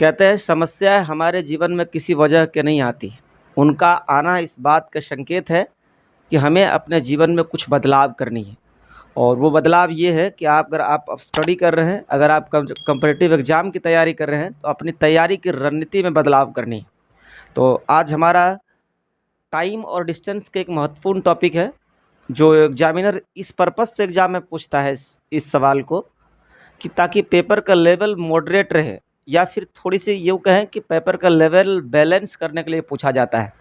कहते हैं समस्याएं हमारे जीवन में किसी वजह के नहीं आती, उनका आना इस बात का संकेत है कि हमें अपने जीवन में कुछ बदलाव करनी है। और वो बदलाव ये है कि अगर आप स्टडी कर रहे हैं, अगर आप कॉम्पिटिटिव एग्ज़ाम की तैयारी कर रहे हैं तो अपनी तैयारी की रणनीति में बदलाव करनी है। तो आज हमारा टाइम और डिस्टेंस के एक महत्वपूर्ण टॉपिक है, जो एग्जामिनर इस पर्पज़ से एग्ज़ाम में पूछता है इस सवाल को कि ताकि पेपर का लेवल मॉडरेट रहे, या फिर थोड़ी सी यूँ कहें कि पेपर का लेवल बैलेंस करने के लिए पूछा जाता है।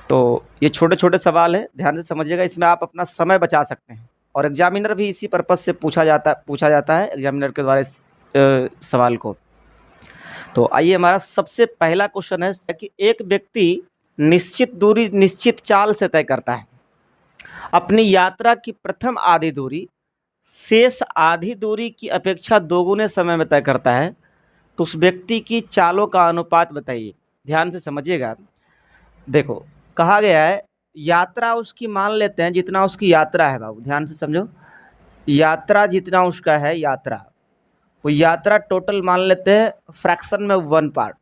तो ये छोटे छोटे सवाल हैं, ध्यान से समझिएगा। इसमें आप अपना समय बचा सकते हैं और एग्जामिनर भी इसी पर्पज़ से पूछा जाता है एग्जामिनर के द्वारा इस सवाल को। तो आइए, हमारा सबसे पहला क्वेश्चन है कि एक व्यक्ति निश्चित दूरी निश्चित चाल से तय करता है। अपनी यात्रा की प्रथम आधी दूरी शेष आधी दूरी की अपेक्षा दोगुने समय में तय करता है, तो उस व्यक्ति की चालों का अनुपात बताइए। ध्यान से समझिएगा। देखो, कहा गया है यात्रा उसकी मान लेते हैं जितना उसकी यात्रा है। बाबू ध्यान से समझो, यात्रा जितना उसका है, यात्रा वो यात्रा टोटल मान लेते हैं फ्रैक्शन में 1 पार्ट।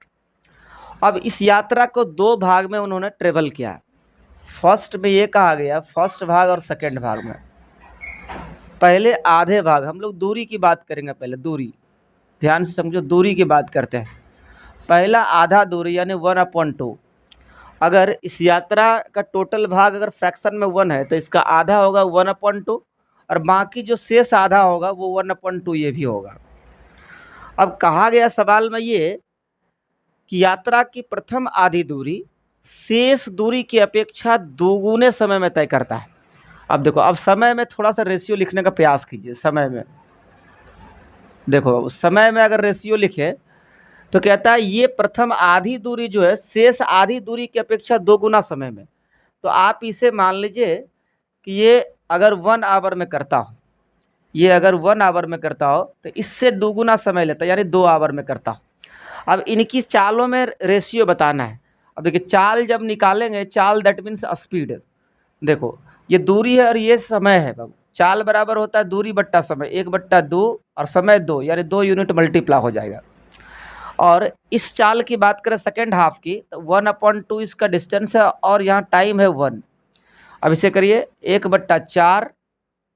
अब इस यात्रा को 2 भाग में उन्होंने ट्रेवल किया। फर्स्ट में ये कहा गया, फर्स्ट भाग और सेकेंड भाग में। पहले आधे भाग हम लोग दूरी की बात करेंगे। पहले दूरी, ध्यान से समझो, दूरी की बात करते हैं। पहला आधा दूरी यानी 1/2। अगर इस यात्रा का टोटल भाग अगर फ्रैक्शन में 1 है तो इसका आधा होगा 1/2, और बाकी जो शेष आधा होगा वो 1/2 ये भी होगा। अब कहा गया सवाल में ये कि यात्रा की प्रथम आधी दूरी शेष दूरी की अपेक्षा दोगुने समय में तय करता है। अब देखो, अब समय में थोड़ा सा रेशियो लिखने का प्रयास कीजिए। समय में देखो, समय में अगर रेशियो लिखे तो कहता है ये प्रथम आधी दूरी जो है शेष आधी दूरी की अपेक्षा 2 गुना समय में। तो आप इसे मान लीजिए कि ये अगर 1 आवर में करता हो, ये अगर 1 आवर में करता हो तो इससे 2 गुना समय लेता है, यानी 2 आवर में करता हो। अब इनकी चालों में रेशियो बताना है। अब देखिए, चाल जब निकालेंगे, चाल दैट मीन्स स्पीड। देखो, ये दूरी है और ये समय है बाबू। चाल बराबर होता है दूरी बट्टा समय, 1/2 और समय 2, यानी 2 यूनिट मल्टीप्लाई हो जाएगा। और इस चाल की बात करें सेकेंड हाफ की, तो 1/2 इसका डिस्टेंस है और यहाँ टाइम है 1। अब इसे करिए 1/4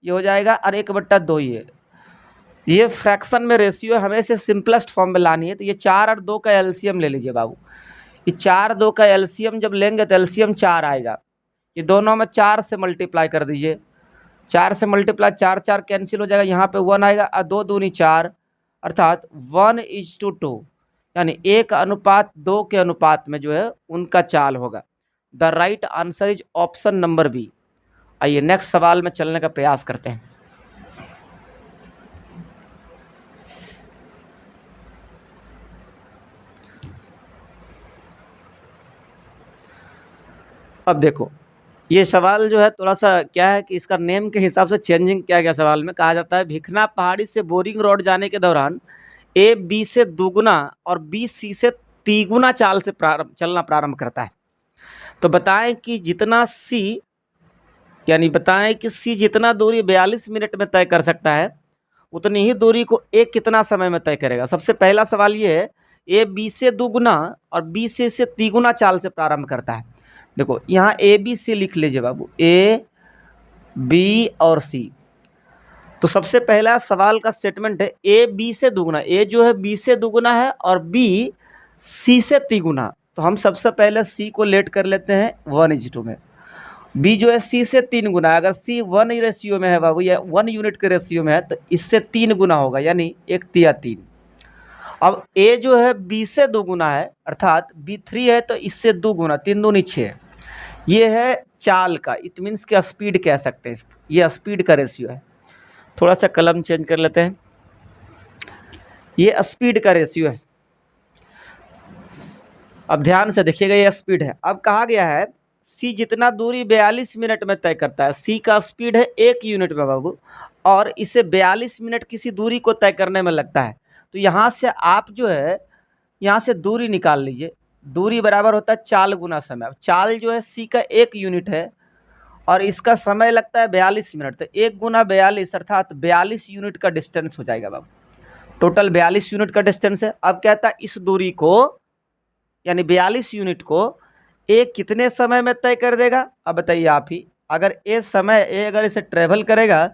ये हो जाएगा और 1/2 ये फ्रैक्शन में रेशियो हमें इसे सिंपलेस्ट फॉर्म में लानी है। तो ये 4 और 2 का एलसीएम ले लीजिए बाबू। ये 4 2 का एलसीएम जब लेंगे तो एलसीएम 4 आएगा। ये दोनों में 4 से मल्टीप्लाई कर दीजिए। 4 से मल्टीप्लाई 4 4 कैंसिल हो जाएगा, यहाँ पे 1 आएगा और 2 दूनी 4, अर्थात 1:2, यानी 1:2 के अनुपात में जो है उनका चाल होगा। The right answer is option number B. आइए नेक्स्ट सवाल में चलने का प्रयास करते हैं। अब देखो, ये सवाल जो है थोड़ा सा क्या है कि इसका नेम के हिसाब से चेंजिंग किया गया। सवाल में कहा जाता है भिखना पहाड़ी से बोरिंग रोड जाने के दौरान ए बी से दोगुना और बी सी से तिगुना चाल से चलना प्रारंभ करता है। तो बताएं कि सी जितना दूरी 42 मिनट में तय कर सकता है, उतनी ही दूरी को ए कितना समय में तय करेगा। सबसे पहला सवाल ये है, ए बी से दोगुना और बी से तिगुना चाल से प्रारंभ करता है। देखो, यहाँ ए बी सी लिख लीजिए बाबू, ए बी और सी। तो सबसे पहला सवाल का स्टेटमेंट है ए बी से दोगुना। ए जो है बी से दोगुना है और बी सी से तिगुना। तो हम सबसे पहले सी को लेट कर लेते हैं 1:2 में। बी जो है सी से 3 गुना। अगर सी 1 रेशियो में है बाबू, या 1 यूनिट के रेशियो में है, तो इससे 3 गुना होगा, यानी 1 तिया 3। अब ए जो है बी से 2 गुना है, अर्थात बी 3 है तो इससे 2 गुना, 3 दूनी 6। ये है चाल का, इट मीन्स कि स्पीड कह सकते हैं। ये स्पीड का रेशियो है। थोड़ा सा कलम चेंज कर लेते हैं। ये स्पीड का रेशियो है। अब ध्यान से देखिएगा, ये स्पीड है। अब कहा गया है सी जितना दूरी 42 मिनट में तय करता है। सी का स्पीड है 1 यूनिट में बाबू, और इसे 42 मिनट किसी दूरी को तय करने में लगता है। तो यहाँ से आप जो है, यहाँ से दूरी निकाल लीजिए। दूरी बराबर होता है चाल गुना समय। अब चाल जो है सी का 1 यूनिट है और इसका समय लगता है 42 मिनट। तो 1 गुना 42 अर्थात 42 यूनिट का डिस्टेंस हो जाएगा बाबू। टोटल 42 यूनिट का डिस्टेंस है। अब कहता है इस दूरी को यानी 42 यूनिट को ए कितने समय में तय कर देगा। अब बताइए आप ही, अगर ए अगर इसे ट्रेवल करेगा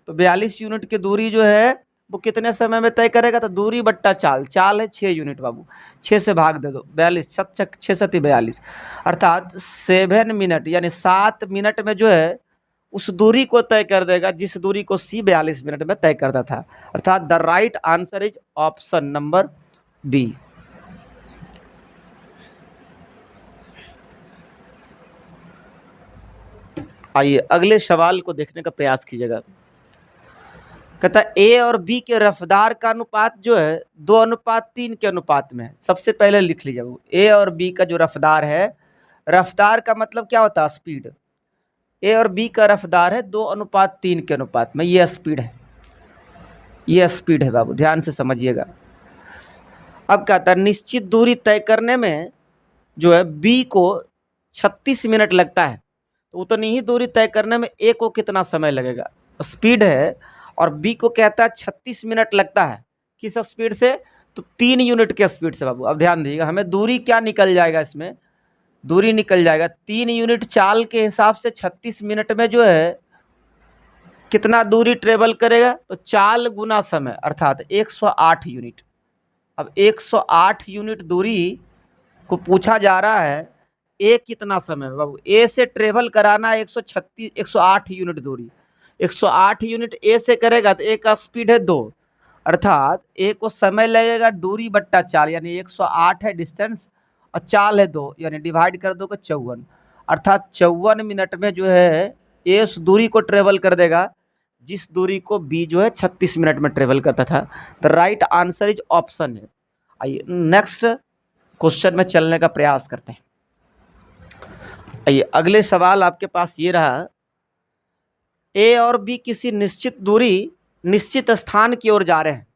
तो 42 यूनिट की दूरी जो है वो कितने समय में तय करेगा, तो दूरी बट्टा चाल, चाल है 6 यूनिट बाबू, 6 से भाग दे दो, 42 6 सती 42, अर्थात 7 मिनट यानी 7 मिनट में जो है उस दूरी को तय कर देगा जिस दूरी को सी 42 मिनट में तय करता था। अर्थात the right answer is option number B. आइए अगले सवाल को देखने का प्रयास कीजिएगा। कहता है ए और बी के रफ्तार का अनुपात जो है 2:3 के अनुपात में है। सबसे पहले लिख लीजिए वो ए और बी का जो रफ्तार है, रफ्तार का मतलब क्या होता है, स्पीड। ए और बी का रफ्तार है 2:3 के अनुपात में, ये स्पीड है, ये स्पीड है बाबू, ध्यान से समझिएगा। अब कहता है निश्चित दूरी तय करने में जो है बी को 36 मिनट लगता है, तो उतनी ही दूरी तय करने में ए को कितना समय लगेगा। स्पीड है और बी को कहता है 36 मिनट लगता है, किस स्पीड से, तो 3 यूनिट के स्पीड से बाबू। अब ध्यान दीजिएगा, हमें दूरी क्या निकल जाएगा, इसमें दूरी निकल जाएगा 3 यूनिट चाल के हिसाब से 36 मिनट में जो है कितना दूरी ट्रेवल करेगा, तो चाल गुना समय अर्थात 108 यूनिट। अब 108 यूनिट दूरी को पूछा जा रहा है, ए कितना समय बाबू, ए से ट्रेवल कराना 108 यूनिट दूरी, 108 यूनिट ए से करेगा तो ए का स्पीड है 2, अर्थात ए को समय लगेगा दूरी बट्टा चाल, यानी 108 है डिस्टेंस और चाल है 2, यानी डिवाइड कर दोगे 54, अर्थात 54 मिनट में जो है ए उस दूरी को ट्रेवल कर देगा जिस दूरी को बी जो है 36 मिनट में ट्रेवल करता था। The right answer is option है। आइए नेक्स्ट क्वेश्चन में चलने का प्रयास करते हैं। आइए अगले सवाल आपके पास ये रहा, ए और बी किसी निश्चित दूरी निश्चित स्थान की ओर जा रहे हैं,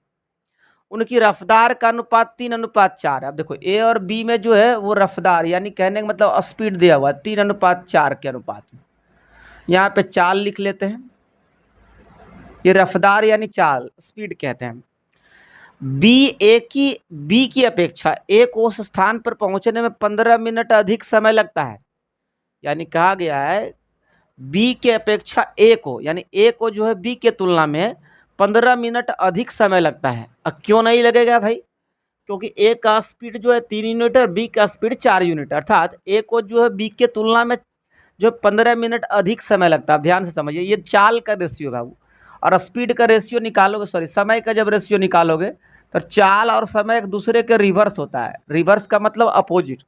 उनकी रफ्तार का अनुपात 3:4 है। अब देखो ए और बी में जो है वो रफ्तार यानी कहने का मतलब स्पीड दिया हुआ 3:4 के अनुपात में, यहाँ पे चाल लिख लेते हैं, ये रफ्तार यानी चाल स्पीड कहते हैं। बी की अपेक्षा ए को उस स्थान पर पहुंचने में 15 मिनट अधिक समय लगता है, यानी कहा गया है बी के अपेक्षा ए को, यानी ए को जो है बी के तुलना में 15 मिनट अधिक समय लगता है। अब क्यों नहीं लगेगा भाई, क्योंकि ए का स्पीड जो है 3 यूनिट है, बी का स्पीड 4 यूनिट, अर्थात ए को जो है बी के तुलना में जो 15 मिनट अधिक समय लगता है। ध्यान से समझिए, ये चाल का रेशियो बाबू, और स्पीड का रेशियो निकालोगे, सॉरी समय का जब रेशियो निकालोगे तो चाल और समय एक दूसरे के रिवर्स होता है। रिवर्स का मतलब अपोजिट।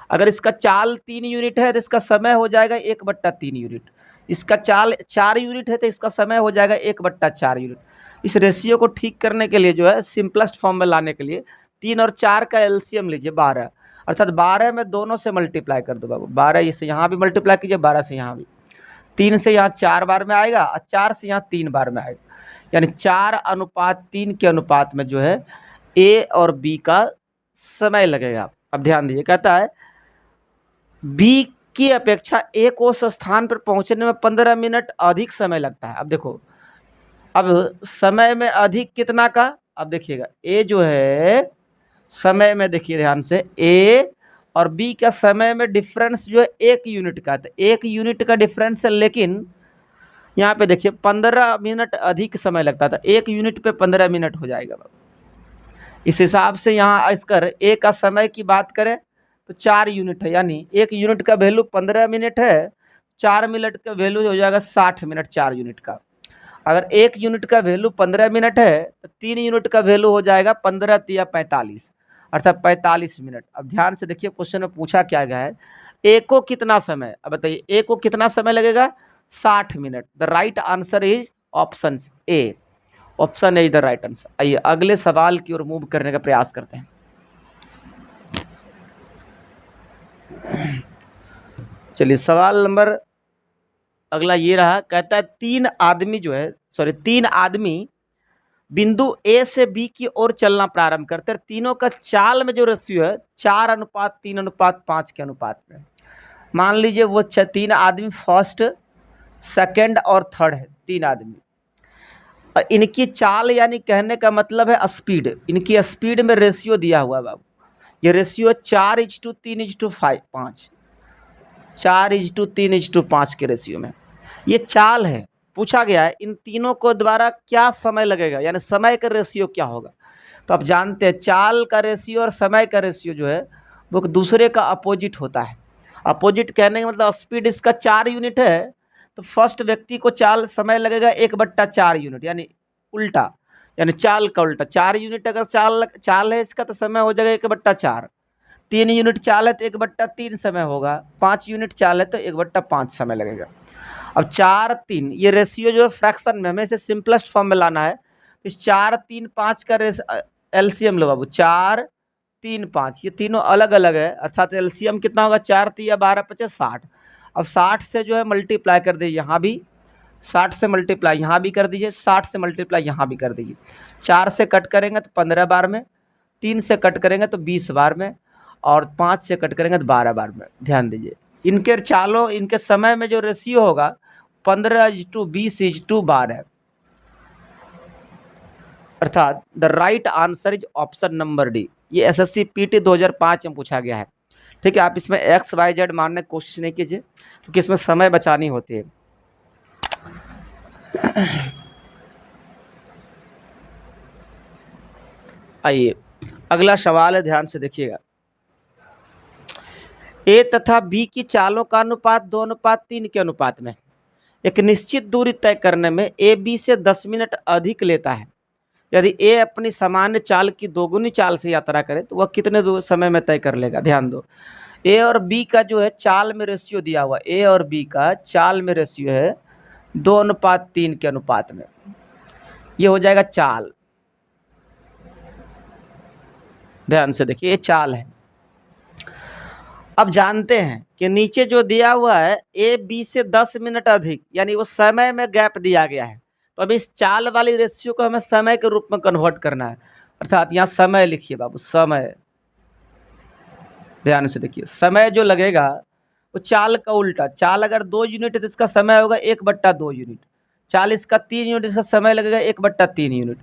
अगर इसका चाल 3 यूनिट है तो इसका समय हो जाएगा 1/3 यूनिट, इसका चाल 4 यूनिट है तो इसका समय हो जाएगा 1/4 यूनिट। इस रेशियो को ठीक करने के लिए जो है सिंपलेस्ट फॉर्म में लाने के लिए 3 और 4 का एलसीएम लीजिए 12, अर्थात 12 में दोनों से मल्टीप्लाई कर दो बाबू, 12 से यहाँ भी मल्टीप्लाई कीजिए, 12 से यहाँ भी, 3 से यहाँ 4 बार में आएगा और 4 से यहाँ 3 बार में आएगा, यानी 4:3 के अनुपात में जो है ए और बी का समय लगेगा। अब ध्यान दीजिए, कहता है बी की अपेक्षा ए को उस स्थान पर पहुंचने में 15 मिनट अधिक समय लगता है। अब देखो, अब समय में अधिक कितना का, अब देखिएगा ए जो है समय में, देखिए ध्यान से, ए और बी का समय में डिफरेंस जो है 1 यूनिट का, तो 1 यूनिट का डिफरेंस है, लेकिन यहाँ पे देखिए 15 मिनट अधिक समय लगता था, 1 यूनिट पे 15 मिनट हो जाएगा। इस हिसाब से यहाँ इसकर ए का समय की बात करें तो 4 यूनिट है, यानी 1 यूनिट का वैल्यू 15 मिनट है, 4 मिनट का वैल्यू हो जाएगा 60 मिनट 4 यूनिट का। अगर 1 यूनिट का वैल्यू 15 मिनट है तो 3 यूनिट का वैल्यू हो जाएगा 15 या 45, अर्थात 45 मिनट। अब ध्यान से देखिए क्वेश्चन में पूछा क्या गया है, ए को कितना समय, अब बताइए ए को कितना समय लगेगा, 60 minute. The right answer is option A, option A is the right answer. आइए अगले सवाल की ओर मूव करने का प्रयास करते हैं। चलिए सवाल नंबर अगला ये रहा, कहता है 3 आदमी बिंदु ए से बी की ओर चलना प्रारंभ करते हैं, तीनों का चाल में जो रेशियो है 4:3:5 के अनुपात में। मान लीजिए वो 3 आदमी फर्स्ट, सेकंड और थर्ड है, 3 आदमी। और इनकी चाल यानी कहने का मतलब है स्पीड, इनकी स्पीड में रेशियो दिया हुआ है बाबू। ये रेशियो 4:3:5, 4:3:5 के रेशियो में ये चाल है। पूछा गया है इन तीनों को द्वारा क्या समय लगेगा, यानी समय का रेशियो क्या होगा। तो आप जानते हैं चाल का रेशियो और समय का रेशियो जो है वो एक दूसरे का अपोजिट होता है। अपोजिट कहने का मतलब स्पीड इसका 4 यूनिट है तो फर्स्ट व्यक्ति को चाल समय लगेगा 1/4 यूनिट, यानी उल्टा, यानी चाल का उल्टा। 4 यूनिट अगर चाल है इसका तो समय हो जाएगा 1/4। 3 यूनिट चाल है तो 1/3 समय होगा। 5 यूनिट चाल है तो 1/5 समय लगेगा। अब 4:3 ये रेशियो जो है फ्रैक्शन में, हमें इसे सिंपलेस्ट फॉर्म में लाना है। इस 4:3:5 का एलसीएम लो बाबू। 4:3:5 ये तीनों अलग अलग है, अर्थात एलसीएम कितना होगा 4×3=12, 60। अब 60 से जो है मल्टीप्लाई कर दीजिए यहाँ भी, 60 से मल्टीप्लाई यहाँ भी कर दीजिए, 60 से मल्टीप्लाई यहाँ भी कर दीजिए। 4 से कट करेंगे तो 15 बार में, 3 से कट करेंगे तो 20 बार में, और 5 से कट करेंगे तो 12 बार में। ध्यान दीजिए इनके चालों, इनके समय में जो रेशियो होगा 15:20:12 है। अर्थात the right answer is option number D. ये एसएससी पीटी 2005 में पूछा गया है। ठीक है, आप इसमें XYZ मानने की कोशिश नहीं कीजिए क्योंकि इसमें समय बचानी होती है। आइए अगला सवाल है, ध्यान से देखिएगा। ए तथा बी की चालों का अनुपात 2:3 के अनुपात में एक निश्चित दूरी तय करने में ए बी से 10 मिनट अधिक लेता है। यदि ए अपनी सामान्य चाल की दोगुनी चाल से यात्रा करे तो वह कितने समय में तय कर लेगा। ध्यान दो, ए और बी का जो है चाल में रेशियो दिया हुआ, ए और बी का चाल में रेशियो है 2:3 के अनुपात में। ये हो जाएगा चाल। ध्यान से देखिए ये चाल है। अब जानते हैं कि नीचे जो दिया हुआ है ए बी से 10 मिनट अधिक, यानी वो समय में गैप दिया गया है। तो अब इस चाल वाली रेशियो को हमें समय के रूप में कन्वर्ट करना है, अर्थात यहाँ समय लिखिए बाबू, समय। ध्यान से देखिए समय जो लगेगा वो चाल का उल्टा। चाल अगर 2 यूनिट है तो इसका समय होगा 1/2 यूनिट। चाल इसका 3 यूनिट, इसका समय लगेगा 1/3 यूनिट।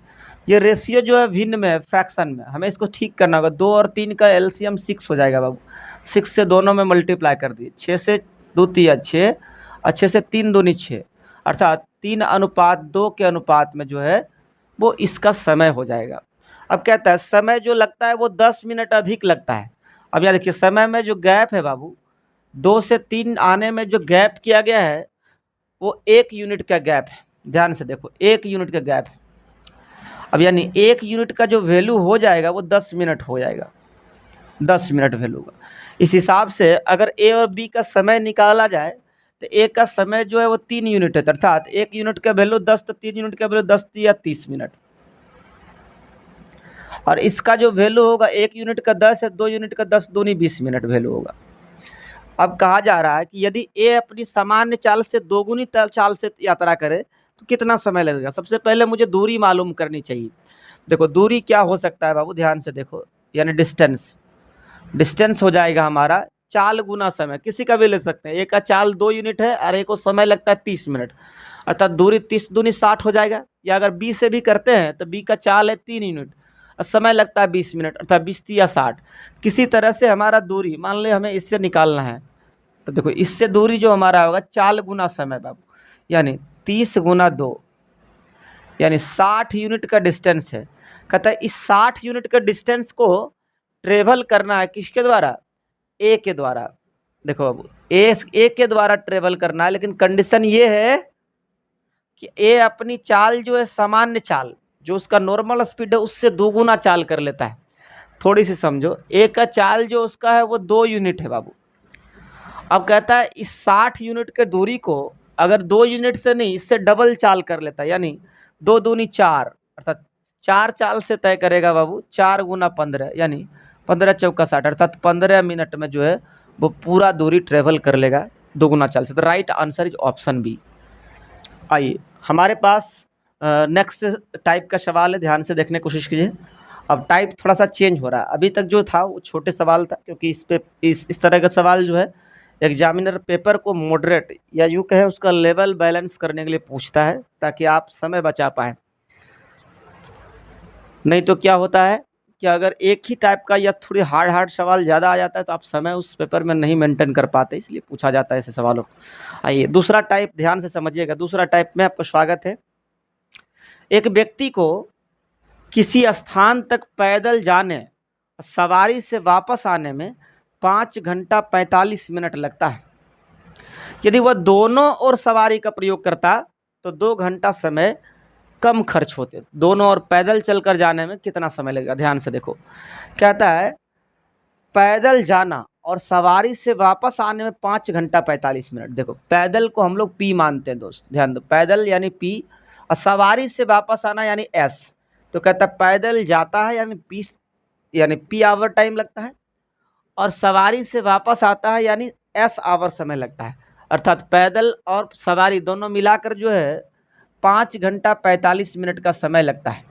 ये रेशियो जो है भिन्न में है, फ्रैक्शन में, हमें इसको ठीक करना होगा। 2 और 3 का एलसीएम 6 हो जाएगा बाबू। 6 से दोनों में मल्टीप्लाई कर दिए, 6 से 2 3 6, और 6 से 3 दूनी 6, अर्थात 3:2 के अनुपात में जो है वो इसका समय हो जाएगा। अब कहता है समय जो लगता है वो 10 मिनट अधिक लगता है। अब यहाँ देखिए समय में जो गैप है बाबू, 2 से 3 आने में जो गैप किया गया है वो 1 यूनिट का गैप है। ध्यान से देखो 1 यूनिट का गैप है। अब यानी 1 यूनिट का जो वैल्यू हो जाएगा वो 10 मिनट हो जाएगा, 10 मिनट वैल्यू का। इस हिसाब से अगर ए और बी का समय निकाला जाए तो ए का समय जो है वो 3 यूनिट है, अर्थात 1 यूनिट का वैल्यू 10 तो 3 यूनिट का वैल्यू 10 या 30 मिनट। और इसका जो वैल्यू होगा 1 यूनिट का 10 है, 2 यूनिट का 10, दूनी 20 मिनट वैल्यू होगा। अब कहा जा रहा है कि यदि ए अपनी सामान्य चाल से दोगुनी चाल से यात्रा करे तो कितना समय लगेगा। सबसे पहले मुझे दूरी मालूम करनी चाहिए। देखो दूरी क्या हो सकता है बाबू, ध्यान से देखो, यानी डिस्टेंस। डिस्टेंस हो जाएगा हमारा चाल गुना समय, किसी का भी ले सकते हैं। एक का चाल 2 यूनिट है और एक को समय लगता है 30 मिनट, अर्थात दूरी 30 दूनी 60 हो जाएगा। या अगर बी से भी करते हैं तो बी का चाल है 3 यूनिट और समय लगता है 20 मिनट, अर्थात 20 या 60। किसी तरह से हमारा दूरी मान ले हमें इससे निकालना है, तो देखो इससे दूरी जो हमारा होगा चाल गुना समय बाबू, यानी 30 × 2 यानी 60 यूनिट का डिस्टेंस है। कहता है इस 60 यूनिट का डिस्टेंस को ट्रेवल करना है किसके द्वारा, ए के द्वारा। देखो बाबू ए के द्वारा ट्रेवल करना है, लेकिन कंडीशन ये है कि ए अपनी चाल जो है सामान्य चाल जो उसका नॉर्मल स्पीड है उससे दोगुना चाल कर लेता है। थोड़ी सी समझो, ए का चाल जो उसका है वो 2 यूनिट है बाबू। अब कहता है इस 60 यूनिट के दूरी को अगर 2 यूनिट से नहीं इससे डबल चाल कर लेता है, यानी 2 दूनी 4, अर्थात 4 चाल से तय करेगा बाबू। 4 × 15 यानी 15 चौका 60, अर्थात 15 मिनट में जो है वो पूरा दूरी ट्रेवल कर लेगा दोगुना चाल से। तो right answer is option B. आइए हमारे पास नेक्स्ट टाइप का सवाल है, ध्यान से देखने की कोशिश कीजिए। अब टाइप थोड़ा सा चेंज हो रहा है, अभी तक जो था वो छोटे सवाल था, क्योंकि इस तरह का सवाल जो है एग्जामिनर पेपर को मॉडरेट या यूँ कहें उसका लेवल बैलेंस करने के लिए पूछता है ताकि आप समय बचा पाएँ। नहीं तो क्या होता है कि अगर एक ही टाइप का या थोड़ी हार्ड हार्ड सवाल ज़्यादा आ जाता है तो आप समय उस पेपर में नहीं मेंटेन कर पाते, इसलिए पूछा जाता है ऐसे सवालों को। आइए दूसरा टाइप ध्यान से समझिएगा। दूसरा टाइप में आपका स्वागत है। एक व्यक्ति को किसी स्थान तक पैदल जाने, सवारी से वापस आने में 5 घंटा 45 मिनट लगता है। यदि वह दोनों ओर सवारी का प्रयोग करता तो 2 घंटा समय कम खर्च होते। दोनों ओर पैदल चलकर जाने में कितना समय लगेगा? ध्यान से देखो, कहता है पैदल जाना और सवारी से वापस आने में 5 घंटा 45 मिनट। देखो पैदल को हम लोग पी मानते हैं दोस्त, ध्यान दो, पैदल यानी पी और सवारी से वापस आना यानी एस। तो कहता है पैदल जाता है यानी पी आवर टाइम लगता है, और सवारी से वापस आता है यानी एस आवर समय लगता है। अर्थात पैदल और सवारी दोनों मिलाकर जो है 5 घंटा 45 मिनट का समय लगता है।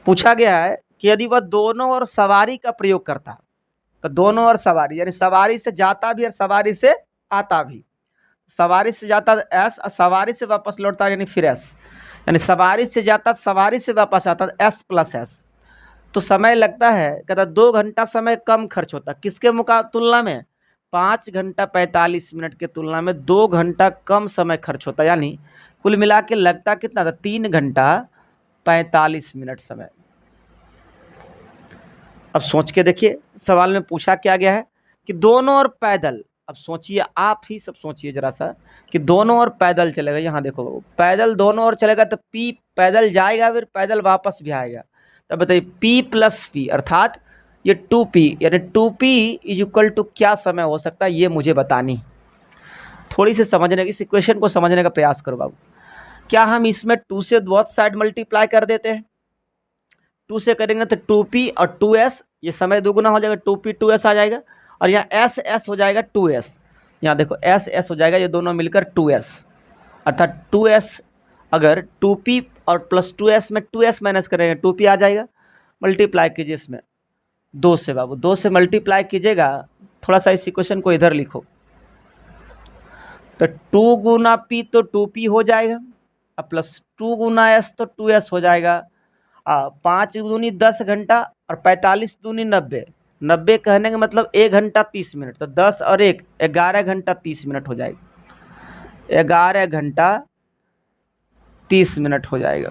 पूछा गया है कि यदि वह दोनों ओर सवारी का प्रयोग करता, तो दोनों ओर सवारी यानी सवारी से जाता भी और सवारी से आता भी। सवारी से जाता एस और सवारी से वापस लौटता यानी फिर एस, यानी सवारी से जाता सवारी से वापस आता एस प्लस एस। तो समय लगता है, कहता 2 घंटा समय कम खर्च होता। किसके तुलना में? 5 घंटा 45 मिनट के तुलना में 2 घंटा कम समय खर्च होता, यानी कुल मिला के लगता कितना था? 3 घंटा 45 मिनट समय। अब सोच के देखिए सवाल में पूछा क्या गया है कि दोनों ओर पैदल। अब सोचिए, आप ही सब सोचिए जरा सा कि दोनों ओर पैदल चलेगा। यहाँ देखो पैदल दोनों ओर चलेगा तो पी पैदल जाएगा फिर पैदल वापस भी आएगा। तब बताइए पी प्लस पी अर्थात ये 2p यानी 2p इज इक्वल टू क्या समय हो सकता है, ये मुझे बतानी। थोड़ी सी समझने की, इस इक्वेशन को समझने का प्रयास करो बाबू। क्या हम इसमें 2 से बोथ साइड मल्टीप्लाई कर देते हैं? 2 से करेंगे तो 2p और 2s, ये समय दोगुना हो जाएगा, 2p 2s आ जाएगा, और यहाँ s s हो जाएगा 2s। यहाँ देखो s s हो जाएगा, ये दोनों मिलकर 2s, अर्थात 2s अगर 2p और प्लस 2s में 2s माइनस करेंगे 2p आ जाएगा। मल्टीप्लाई कीजिए इसमें 2 से बाबू, 2 से मल्टीप्लाई कीजिएगा। थोड़ा सा इस इक्वेशन को इधर लिखो, तो 2 गुना p तो 2p हो जाएगा, और प्लस 2 गुना s तो 2s हो जाएगा। 5 दूनी 10 घंटा और 45 दूनी 90, 90 कहने का मतलब 1 घंटा 30 मिनट, तो 10 और 1 11 घंटा 30 मिनट हो जाएगा, 11 घंटा 30 मिनट हो जाएगा।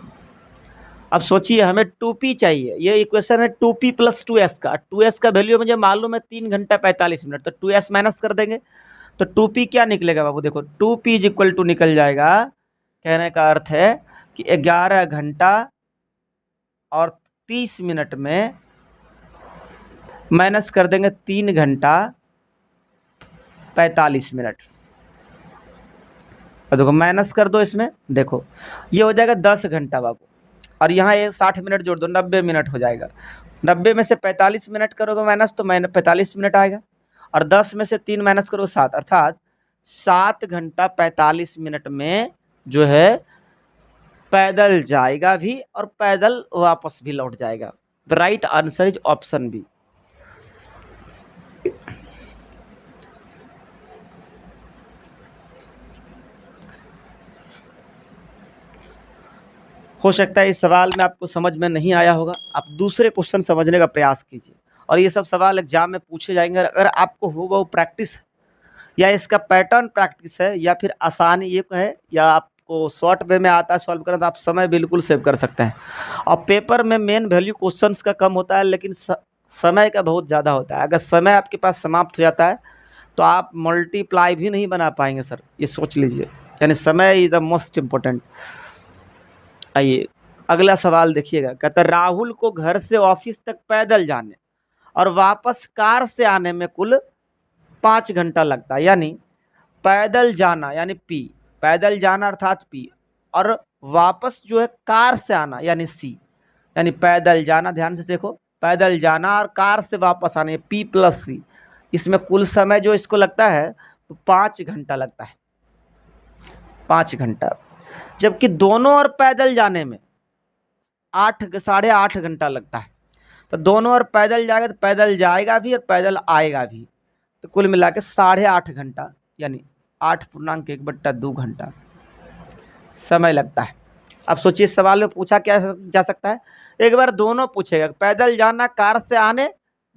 अब सोचिए हमें 2p चाहिए, ये इक्वेशन है 2p प्लस 2s का। 2s का वैल्यू मुझे मालूम है 3 घंटा 45 मिनट, तो 2s माइनस कर देंगे तो 2p क्या निकलेगा बाबू? देखो 2p इज इक्वल टू निकल जाएगा, कहने का अर्थ है कि 11 घंटा और 30 मिनट में माइनस कर देंगे 3 घंटा 45 मिनट। और देखो माइनस कर दो इसमें, देखो ये हो जाएगा 10 घंटा बाबू, और यहाँ ये 60 मिनट जोड़ दो 90 मिनट हो जाएगा। 90 में से 45 मिनट करोगे माइनस तो 45 मिनट आएगा, और 10 में से 3 माइनस करोगे 7, अर्थात 7 घंटा 45 मिनट में जो है पैदल जाएगा भी और पैदल वापस भी लौट जाएगा। The right answer is option B. हो सकता है इस सवाल में आपको समझ में नहीं आया होगा, आप दूसरे क्वेश्चन समझने का प्रयास कीजिए, और ये सब सवाल एग्जाम में पूछे जाएंगे। अगर आपको हो वो प्रैक्टिस या इसका पैटर्न प्रैक्टिस है या फिर आसानी ये है या आपको शॉर्ट वे में आता है सॉल्व करना, तो आप समय बिल्कुल सेव कर सकते हैं। और पेपर में मेन वैल्यू क्वेश्चंस का कम होता है लेकिन समय का बहुत ज़्यादा होता है। अगर समय आपके पास समाप्त हो जाता है तो आप मल्टीप्लाई भी नहीं बना पाएंगे सर, ये सोच लीजिए। यानी समय इज द मोस्ट इम्पोर्टेंट। आइए अगला सवाल देखिएगा, कहता है राहुल को घर से ऑफिस तक पैदल जाने और वापस कार से आने में कुल 5 घंटा लगता है। यानी पैदल जाना यानी पी, पैदल जाना अर्थात पी, और वापस जो है कार से आना यानी सी, यानी पैदल जाना, ध्यान से देखो, पैदल जाना और कार से वापस आने पी प्लस सी। इसमें कुल समय जो इसको लगता है तो 5 घंटा लगता है, 5 घंटा। जबकि दोनों ओर पैदल जाने में 8-8.5 घंटा लगता है। तो दोनों ओर पैदल जाएगा तो पैदल जाएगा भी और पैदल आएगा भी, तो कुल मिला के 8.5 घंटा यानी 8.1/2 घंटा समय लगता है। अब सोचिए इस सवाल में पूछा क्या जा सकता है, एक बार दोनों पूछेगा, पैदल जाना कार से आने,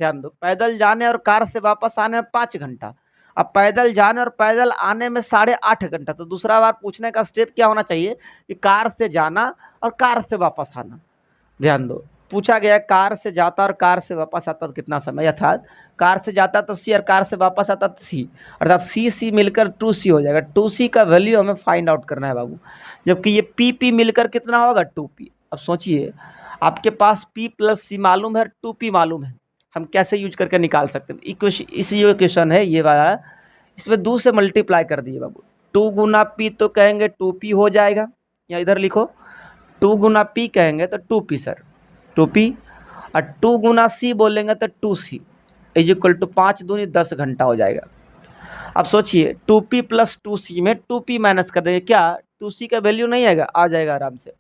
ध्यान दो, पैदल जाने और कार से वापस आने में 5 घंटा, अब पैदल जाने और पैदल आने में 8.5 घंटा। तो दूसरा बार पूछने का स्टेप क्या होना चाहिए कि कार से जाना और कार से वापस आना। ध्यान दो, पूछा गया कार से जाता और कार से वापस आता तो कितना समय, अर्थात कार से जाता तो सी और कार से वापस आता तो सी, अर्थात सी सी मिलकर 2c हो जाएगा। 2c का वैल्यू हमें फाइंड आउट करना है बाबू, जबकि ये पी पी मिलकर कितना होगा 2p। अब सोचिए आपके पास p प्लस सी मालूम है, 2p मालूम है, हम कैसे यूज करके निकाल सकते हैं। इस इक्वेशन है ये वाला, इसमें 2 से मल्टीप्लाई कर दिए बाबू, 2 गुना p तो कहेंगे 2p हो जाएगा, या इधर लिखो 2 गुना p कहेंगे तो 2p सर 2p, और 2 गुना c बोलेंगे तो 2c इज इक्वल टू 5 दूनी 10 घंटा हो जाएगा। अब सोचिए 2p प्लस 2c में 2p माइनस कर देंगे, क्या 2c का वैल्यू नहीं आएगा, आ जाएगा आराम से,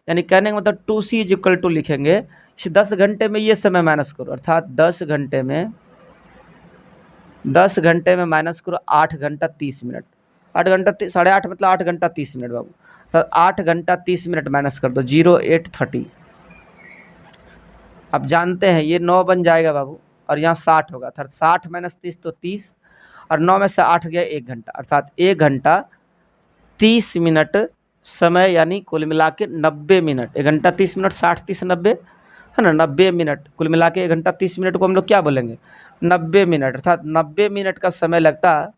यानी कहने का मतलब 2c इज इक्वल टू लिखेंगे, इस 10 घंटे में ये समय माइनस करो, अर्थात 10 घंटे में माइनस करो 8 घंटा 30 मिनट, 8 घंटा 8.5 मतलब 8 घंटा 30 मिनट बाबू, सर 8 घंटा 30 मिनट माइनस कर दो 0830। अब जानते हैं ये 9 बन जाएगा बाबू, और यहाँ 60 होगा, अर्थात 60 माइनस 30 तो 30, और 9 में से 8 गया 1 घंटा, अर्थात 1 घंटा 30 मिनट समय, यानी कुल मिला के 90 मिनट। 1 घंटा 30 मिनट 60 30 90 है ना, 90 मिनट कुल मिला के 1 घंटा 30 मिनट को हम लोग क्या बोलेंगे 90 मिनट, अर्थात 90 मिनट का समय लगता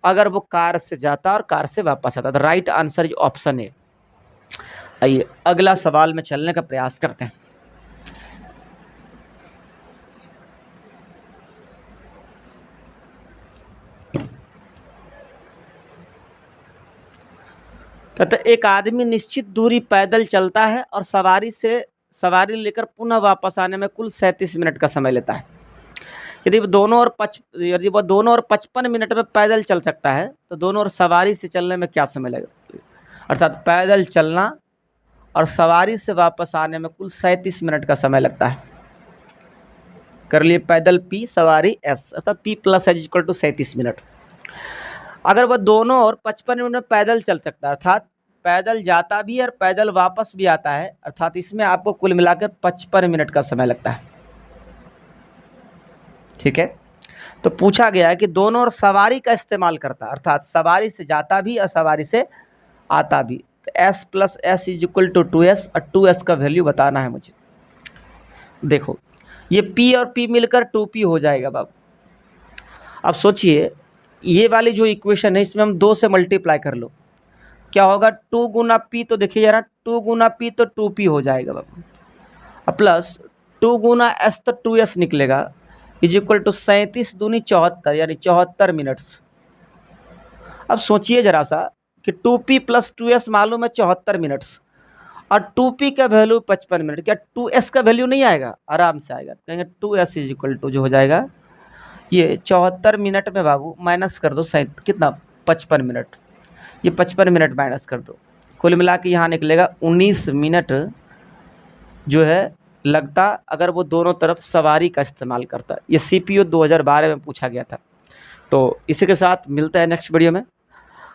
अगर वो कार से जाता और कार से वापस आता। तो right answer is option A. आइए अगला सवाल में चलने का प्रयास करते हैं। कहते एक आदमी निश्चित दूरी पैदल चलता है और सवारी लेकर पुनः वापस आने में कुल 37 मिनट का समय लेता है। यदि वो दोनों ओर 55 मिनट में पैदल चल सकता है तो दोनों ओर सवारी से चलने में क्या समय लगेगा, अर्थात पैदल चलना और सवारी से वापस आने में कुल 37 मिनट का समय लगता है। कर लिए पैदल p सवारी s, अर्थात p plus H equal to 37 minute. अगर वह दोनों ओर 55 मिनट में पैदल चल सकता है, अर्थात पैदल जाता भी और पैदल वापस भी आता है, अर्थात इसमें आपको कुल मिलाकर 55 मिनट का समय लगता है। ठीक है, तो पूछा गया है कि दोनों ओर सवारी का इस्तेमाल करता है, अर्थात सवारी से जाता भी और सवारी से आता भी। तो s plus S is equal to 2s, और 2s का वैल्यू बताना है मुझे। देखो ये p और p मिलकर 2p हो जाएगा बाबू। अब सोचिए ये वाली जो इक्वेशन है इसमें हम 2 से मल्टीप्लाई कर लो, क्या होगा 2 गुना p, तो देखिए जरा 2 गुना p तो 2p हो जाएगा बाबू, अब प्लस 2 गुना s तो 2s निकलेगा, इज इक्वल टू 37 दूनी 74, यानी 74 मिनट्स। अब सोचिए जरा सा कि 2p प्लस 2s मालूम है 74 मिनट्स, और 2p का वैल्यू 55 मिनट, क्या 2s का वैल्यू नहीं आएगा, आराम से आएगा, कहेंगे 2s इज इक्वल टू जो हो जाएगा ये 74 मिनट में बाबू माइनस कर दो कितना 55 मिनट, ये 55 मिनट माइनस कर दो, कुल मिला के यहाँ निकलेगा 19 मिनट जो है लगता अगर वो दोनों तरफ सवारी का इस्तेमाल करता। ये CPU 2012 में पूछा गया था। तो इसी के साथ मिलता है नेक्स्ट वीडियो में,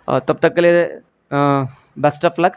तब तक के लिए बेस्ट ऑफ लक।